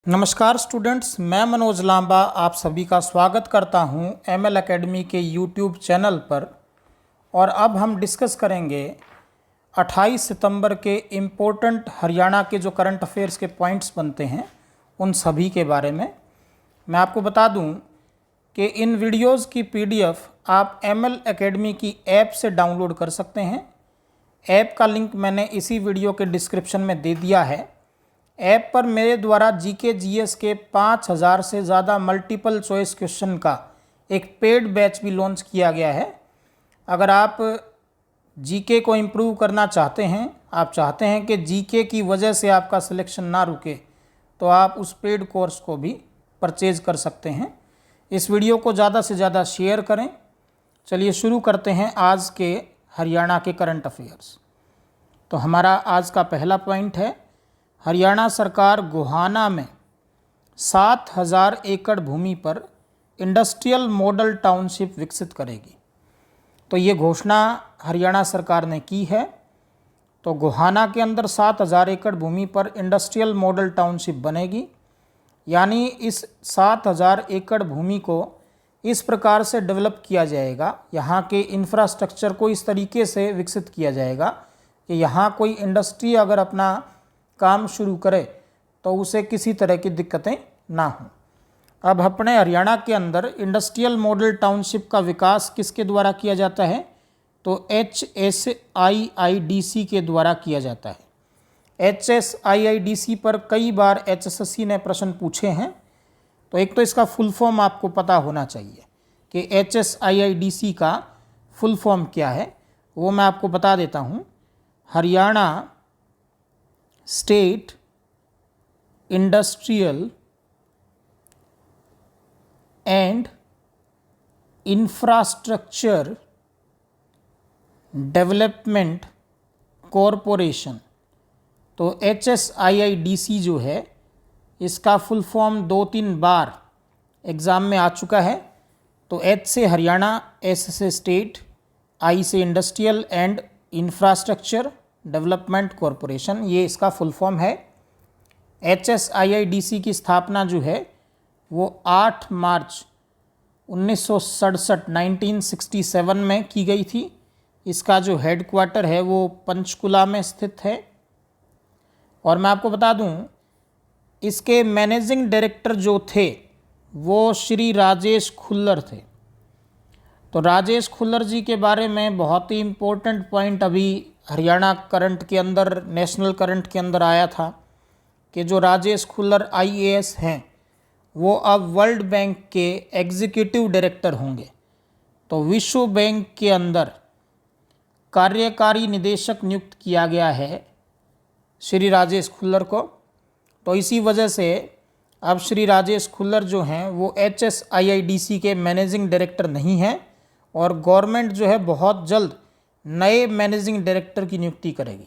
नमस्कार स्टूडेंट्स, मैं मनोज लांबा आप सभी का स्वागत करता हूं एमएल एकेडमी के यूट्यूब चैनल पर। और अब हम डिस्कस करेंगे 28 सितंबर के इम्पोर्टेंट हरियाणा के जो करंट अफेयर्स के पॉइंट्स बनते हैं उन सभी के बारे में। मैं आपको बता दूं कि इन वीडियोस की पीडीएफ आप एमएल एकेडमी की ऐप से डाउनलोड कर सकते हैं। ऐप का लिंक मैंने इसी वीडियो के डिस्क्रिप्शन में दे दिया है। ऐप पर मेरे द्वारा जीके जीएस के 5000 से ज़्यादा मल्टीपल चॉइस क्वेश्चन का एक पेड बैच भी लॉन्च किया गया है। अगर आप जीके को इम्प्रूव करना चाहते हैं, आप चाहते हैं कि जीके की वजह से आपका सिलेक्शन ना रुके, तो आप उस पेड कोर्स को भी परचेज कर सकते हैं। इस वीडियो को ज़्यादा से ज़्यादा शेयर करें। चलिए शुरू करते हैं आज के हरियाणा के करंट अफेयर्स। तो हमारा आज का पहला पॉइंट है, हरियाणा सरकार गोहाना में 7000 एकड़ भूमि पर इंडस्ट्रियल मॉडल टाउनशिप विकसित करेगी। तो ये घोषणा हरियाणा सरकार ने की है। तो गोहाना के अंदर 7000 एकड़ भूमि पर इंडस्ट्रियल मॉडल टाउनशिप बनेगी। यानी इस 7000 एकड़ भूमि को इस प्रकार से डेवलप किया जाएगा, यहाँ के इंफ्रास्ट्रक्चर को इस तरीके से विकसित किया जाएगा कि यहाँ कोई इंडस्ट्री अगर अपना काम शुरू करे तो उसे किसी तरह की दिक्कतें ना हों। अब अपने हरियाणा के अंदर इंडस्ट्रियल मॉडल टाउनशिप का विकास किसके द्वारा किया जाता है? तो HSIIDC के द्वारा किया जाता है। HSIIDC पर कई बार HSSC ने प्रश्न पूछे हैं। तो एक तो इसका फुल फॉर्म आपको पता होना चाहिए कि HSIIDC का फुल फॉर्म क्या है, वो मैं आपको बता देता हूँ। Haryana state industrial and infrastructure development corporation. तो HSIIDC जो है, इसका फुल फॉर्म 2-3 बार एग्ज़ाम में आ चुका है। तो H से हरियाणा, S से स्टेट, I से industrial and infrastructure development corporation, ये इसका फुल फॉर्म है। HSIIDC की स्थापना जो है वो 8 मार्च 1967 में की गई थी। इसका जो हेडक्वार्टर है वो पंचकुला में स्थित है। और मैं आपको बता दूं, इसके मैनेजिंग डायरेक्टर जो थे वो श्री राजेश खुल्लर थे। तो राजेश खुल्लर जी के बारे में बहुत ही इम्पोर्टेंट पॉइंट अभी हरियाणा करंट के अंदर, नेशनल करंट के अंदर आया था कि जो राजेश खुल्लर IAS हैं वो अब वर्ल्ड बैंक के एग्जीक्यूटिव डायरेक्टर होंगे। तो विश्व बैंक के अंदर कार्यकारी निदेशक नियुक्त किया गया है श्री राजेश खुल्लर को। तो इसी वजह से अब श्री राजेश खुल्लर जो हैं वो HSIIDC के मैनेजिंग डायरेक्टर नहीं हैं। और गवर्नमेंट जो है बहुत जल्द नए मैनेजिंग डायरेक्टर की नियुक्ति करेगी।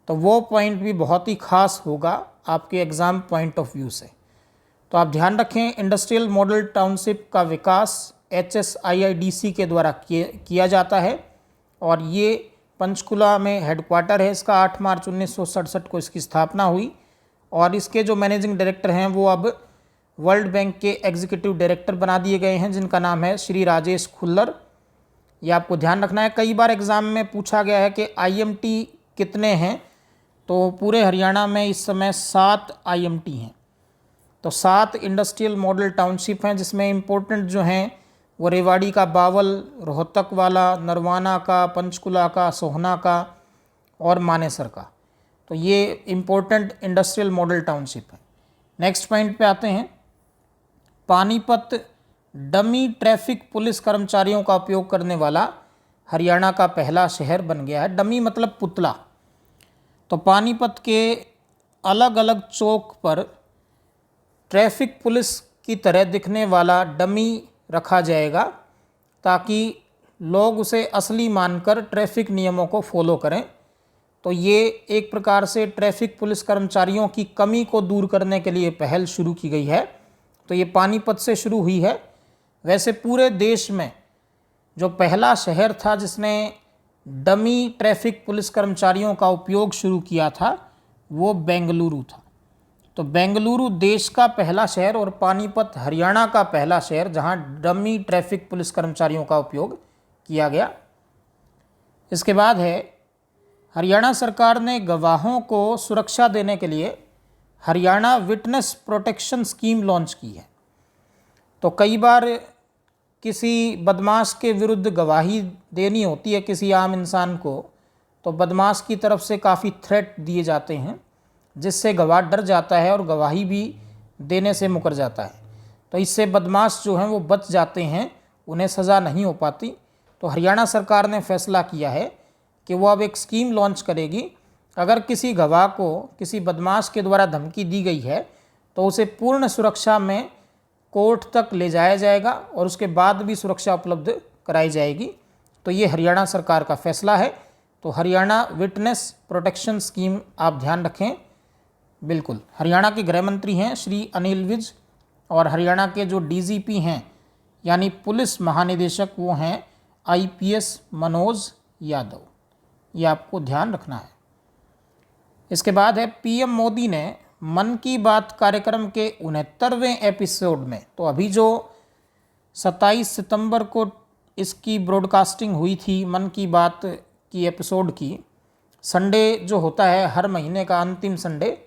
तो वो पॉइंट भी बहुत ही खास होगा आपके एग्ज़ाम पॉइंट ऑफ व्यू से। तो आप ध्यान रखें, इंडस्ट्रियल मॉडल टाउनशिप का विकास HSIIDC के द्वारा किया जाता है। और ये पंचकुला में हेडक्वार्टर है इसका। 8 मार्च 1967 को इसकी स्थापना हुई। और इसके जो मैनेजिंग डायरेक्टर हैं वो अब वर्ल्ड बैंक के एग्जीक्यूटिव डायरेक्टर बना दिए गए हैं, जिनका नाम है श्री राजेश खुल्लर। ये आपको ध्यान रखना है। कई बार एग्ज़ाम में पूछा गया है कि IMT कितने हैं। तो पूरे हरियाणा में इस समय 7 IMT हैं। तो 7 इंडस्ट्रियल मॉडल टाउनशिप हैं, जिसमें इम्पोर्टेंट जो हैं वो रेवाड़ी का बावल, रोहतक वाला, नरवाना का, पंचकुला का, सोहना का और मानेसर का। तो ये इम्पोर्टेंट इंडस्ट्रियल मॉडल टाउनशिप है। नेक्स्ट पॉइंट पे आते हैं। पानीपत डमी ट्रैफिक पुलिस कर्मचारियों का उपयोग करने वाला हरियाणा का पहला शहर बन गया है। डमी मतलब पुतला। तो पानीपत के अलग अलग चौक पर ट्रैफिक पुलिस की तरह दिखने वाला डमी रखा जाएगा, ताकि लोग उसे असली मानकर ट्रैफिक नियमों को फॉलो करें। तो ये एक प्रकार से ट्रैफिक पुलिस कर्मचारियों की कमी को दूर करने के लिए पहल शुरू की गई है। तो ये पानीपत से शुरू हुई है। वैसे पूरे देश में जो पहला शहर था जिसने डमी ट्रैफिक पुलिस कर्मचारियों का उपयोग शुरू किया था वो बेंगलुरु था। तो बेंगलुरु देश का पहला शहर और पानीपत हरियाणा का पहला शहर जहां डमी ट्रैफिक पुलिस कर्मचारियों का उपयोग किया गया। इसके बाद है हरियाणा सरकार ने गवाहों को सुरक्षा देने के लिए Haryana witness protection scheme launch की है। तो कई बार किसी बदमाश के विरुद्ध गवाही देनी होती है किसी आम इंसान को, तो बदमाश की तरफ से काफ़ी थ्रेट दिए जाते हैं जिससे गवाह डर जाता है और गवाही भी देने से मुकर जाता है। तो इससे बदमाश जो हैं वो बच जाते हैं, उन्हें सज़ा नहीं हो पाती। तो हरियाणा सरकार ने फैसला किया है कि वो अब एक स्कीम लॉन्च करेगी। अगर किसी गवाह को किसी बदमाश के द्वारा धमकी दी गई है तो उसे पूर्ण सुरक्षा में कोर्ट तक ले जाया जाएगा और उसके बाद भी सुरक्षा उपलब्ध कराई जाएगी। तो ये हरियाणा सरकार का फैसला है। तो हरियाणा विटनेस प्रोटेक्शन स्कीम आप ध्यान रखें। बिल्कुल, हरियाणा के गृह मंत्री हैं श्री अनिल विज और हरियाणा के जो डीजीपी हैं यानी पुलिस महानिदेशक वो हैं आईपीएस मनोज यादव। ये आपको ध्यान रखना है। इसके बाद है पीएम मोदी ने मन की बात कार्यक्रम के 69वें एपिसोड में, तो अभी जो 27 सितंबर को इसकी ब्रॉडकास्टिंग हुई थी मन की बात की एपिसोड की, संडे जो होता है हर महीने का अंतिम संडे,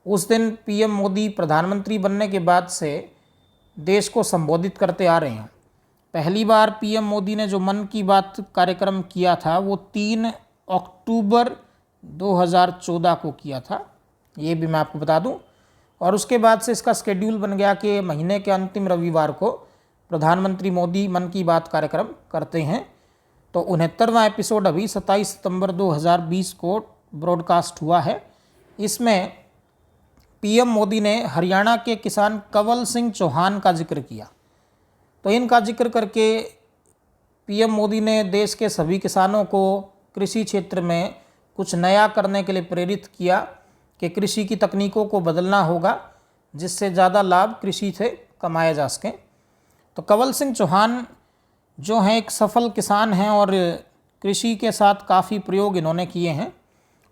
उस दिन पीएम मोदी प्रधानमंत्री बनने के बाद से देश को संबोधित करते आ रहे हैं। पहली बार पीएम मोदी ने जो मन की बात कार्यक्रम किया था वो 3 अक्टूबर 2014 को किया था, ये भी मैं आपको बता दूं। और उसके बाद से इसका शेड्यूल बन गया कि महीने के अंतिम रविवार को प्रधानमंत्री मोदी मन की बात कार्यक्रम करते हैं। तो 69वां एपिसोड अभी 27 सितंबर 2020 को ब्रॉडकास्ट हुआ है। इसमें पीएम मोदी ने हरियाणा के किसान कंवल सिंह चौहान का जिक्र किया। तो इनका जिक्र करके पीएम मोदी ने देश के सभी किसानों को कृषि क्षेत्र में कुछ नया करने के लिए प्रेरित किया कि कृषि की तकनीकों को बदलना होगा जिससे ज़्यादा लाभ कृषि से कमाया जा सके। तो कंवल सिंह चौहान जो हैं एक सफल किसान हैं और कृषि के साथ काफ़ी प्रयोग इन्होंने किए हैं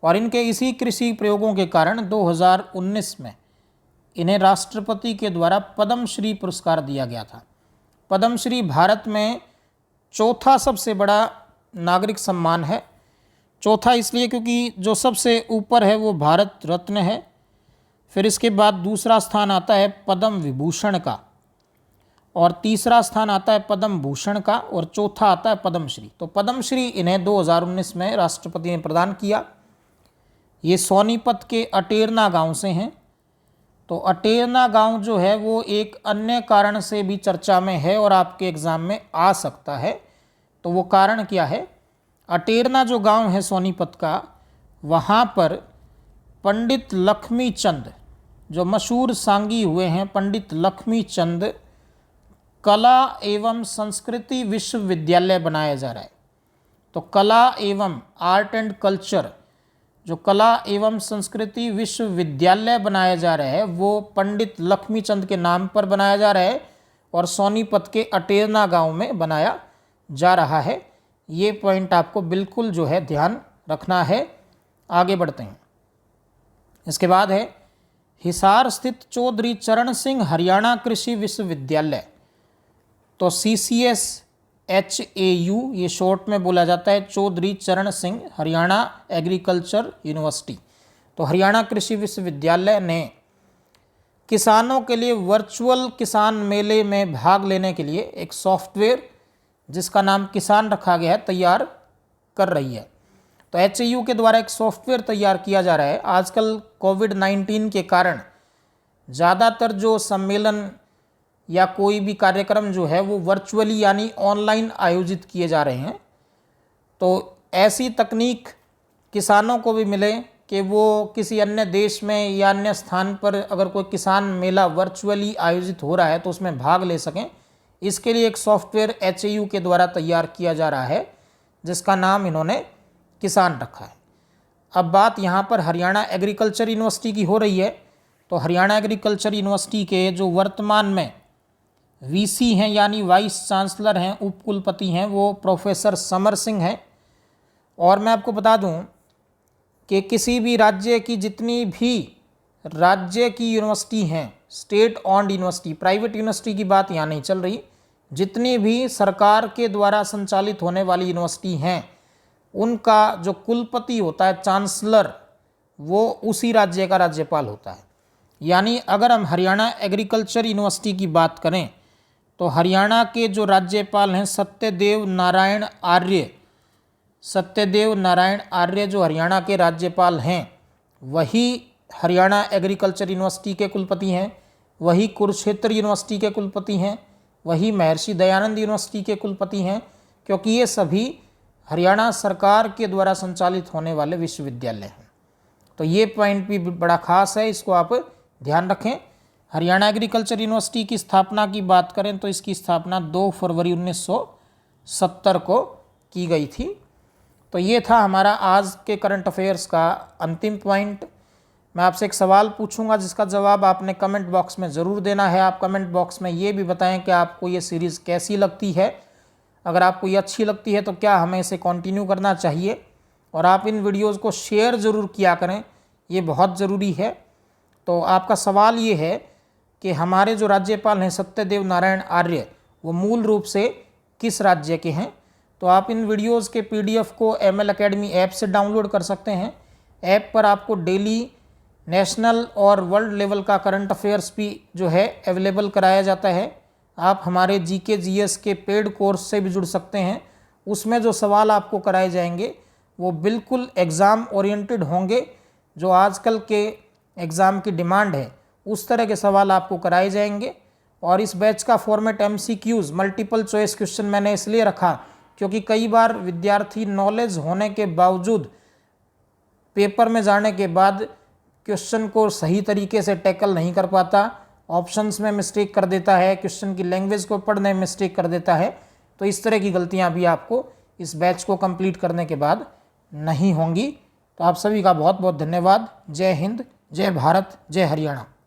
और इनके इसी कृषि प्रयोगों के कारण 2019 में इन्हें राष्ट्रपति के द्वारा पद्मश्री पुरस्कार दिया गया था। पद्मश्री भारत में चौथा सबसे बड़ा नागरिक सम्मान है। चौथा इसलिए क्योंकि जो सबसे ऊपर है वो भारत रत्न है, फिर इसके बाद दूसरा स्थान आता है पद्म विभूषण का और तीसरा स्थान आता है पद्म भूषण का और चौथा आता है पद्मश्री। तो पद्मश्री इन्हें 2019 में राष्ट्रपति ने प्रदान किया। ये सोनीपत के अटेरना गांव से हैं। तो अटेरना गांव जो है वो एक अन्य कारण से भी चर्चा में है और आपके एग्ज़ाम में आ सकता है। तो वो कारण क्या है? अटेरना जो गांव है सोनीपत का, वहाँ पर पंडित लक्ष्मी चंद जो मशहूर सांगी हुए हैं, पंडित लक्ष्मी चंद कला एवं संस्कृति विश्वविद्यालय बनाया जा रहा है। तो कला एवं आर्ट एंड कल्चर जो कला एवं संस्कृति विश्वविद्यालय बनाया जा रहा है वो पंडित लक्ष्मी चंद के नाम पर बनाया जा रहा है और सोनीपत के अटेरना गांव में बनाया जा रहा है। ये पॉइंट आपको बिल्कुल जो है ध्यान रखना है। आगे बढ़ते हैं। इसके बाद है हिसार स्थित चौधरी चरण सिंह हरियाणा कृषि विश्वविद्यालय। तो CCSHAU ये शॉर्ट में बोला जाता है, चौधरी चरण सिंह हरियाणा एग्रीकल्चर यूनिवर्सिटी। तो हरियाणा कृषि विश्वविद्यालय ने किसानों के लिए वर्चुअल किसान मेले में भाग लेने के लिए एक सॉफ्टवेयर जिसका नाम किसान रखा गया है तैयार कर रही है। तो HAU के द्वारा एक सॉफ्टवेयर तैयार किया जा रहा है। आजकल कोविड-19 के कारण ज़्यादातर जो सम्मेलन या कोई भी कार्यक्रम जो है वो वर्चुअली यानी ऑनलाइन आयोजित किए जा रहे हैं। तो ऐसी तकनीक किसानों को भी मिले कि वो किसी अन्य देश में या अन्य स्थान पर अगर कोई किसान मेला वर्चुअली आयोजित हो रहा है तो उसमें भाग ले सकें। इसके लिए एक सॉफ्टवेयर HAU के द्वारा तैयार किया जा रहा है जिसका नाम इन्होंने किसान रखा है। अब बात यहाँ पर हरियाणा एग्रीकल्चर यूनिवर्सिटी की हो रही है। तो हरियाणा एग्रीकल्चर यूनिवर्सिटी के जो वर्तमान में VC हैं यानी वाइस चांसलर हैं, उपकुलपति हैं, वो प्रोफेसर समर सिंह हैं। और मैं आपको बता दूं कि किसी भी राज्य की जितनी भी राज्य की यूनिवर्सिटी हैं, state owned university, private university की बात यहाँ नहीं चल रही, जितनी भी सरकार के द्वारा संचालित होने वाली यूनिवर्सिटी हैं उनका जो कुलपति होता है, चांसलर, वो उसी राज्य का राज्यपाल होता है। यानी अगर हम हरियाणा एग्रीकल्चर यूनिवर्सिटी की बात करें तो हरियाणा के जो राज्यपाल हैं सत्यदेव नारायण आर्य, सत्यदेव नारायण आर्य जो हरियाणा के राज्यपाल हैं, वही हरियाणा एग्रीकल्चर यूनिवर्सिटी के कुलपति हैं, वही कुरुक्षेत्र यूनिवर्सिटी के कुलपति हैं, वही महर्षि दयानंद यूनिवर्सिटी के कुलपति हैं, क्योंकि ये सभी हरियाणा सरकार के द्वारा संचालित होने वाले विश्वविद्यालय हैं। तो ये पॉइंट भी बड़ा खास है, इसको आप ध्यान रखें। हरियाणा एग्रीकल्चर यूनिवर्सिटी की स्थापना की बात करें तो इसकी स्थापना 2 फरवरी 1970 को की गई थी। तो ये था हमारा आज के करंट अफेयर्स का अंतिम पॉइंट। मैं आपसे एक सवाल पूछूंगा जिसका जवाब आपने कमेंट बॉक्स में ज़रूर देना है। आप कमेंट बॉक्स में ये भी बताएं कि आपको ये सीरीज़ कैसी लगती है। अगर आपको ये अच्छी लगती है तो क्या हमें इसे कंटिन्यू करना चाहिए, और आप इन वीडियोज़ को शेयर ज़रूर किया करें, ये बहुत ज़रूरी है। तो आपका सवाल ये है कि हमारे जो राज्यपाल हैं सत्यदेव नारायण आर्य, वो मूल रूप से किस राज्य के हैं। तो आप इन वीडियोज़ के PDF को ML Academy ऐप से डाउनलोड कर सकते हैं। ऐप पर आपको डेली नेशनल और वर्ल्ड लेवल का करंट अफेयर्स भी जो है अवेलेबल कराया जाता है। आप हमारे GK GS के पेड कोर्स से भी जुड़ सकते हैं। उसमें जो सवाल आपको कराए जाएंगे वो बिल्कुल एग्ज़ाम ओरिएंटेड होंगे, जो आजकल के एग्ज़ाम की डिमांड है उस तरह के सवाल आपको कराए जाएंगे। और इस बैच का format MCQs, multiple choice question, मैंने इसलिए रखा क्योंकि कई बार विद्यार्थी नॉलेज होने के बावजूद पेपर में जाने के बाद क्वेश्चन को सही तरीके से टैकल नहीं कर पाता, ऑप्शंस में मिस्टेक कर देता है, क्वेश्चन की लैंग्वेज को पढ़ने में मिस्टेक कर देता है। तो इस तरह की गलतियां भी आपको इस बैच को कंप्लीट करने के बाद नहीं होंगी। तो आप सभी का बहुत बहुत धन्यवाद। जय हिंद, जय भारत, जय हरियाणा।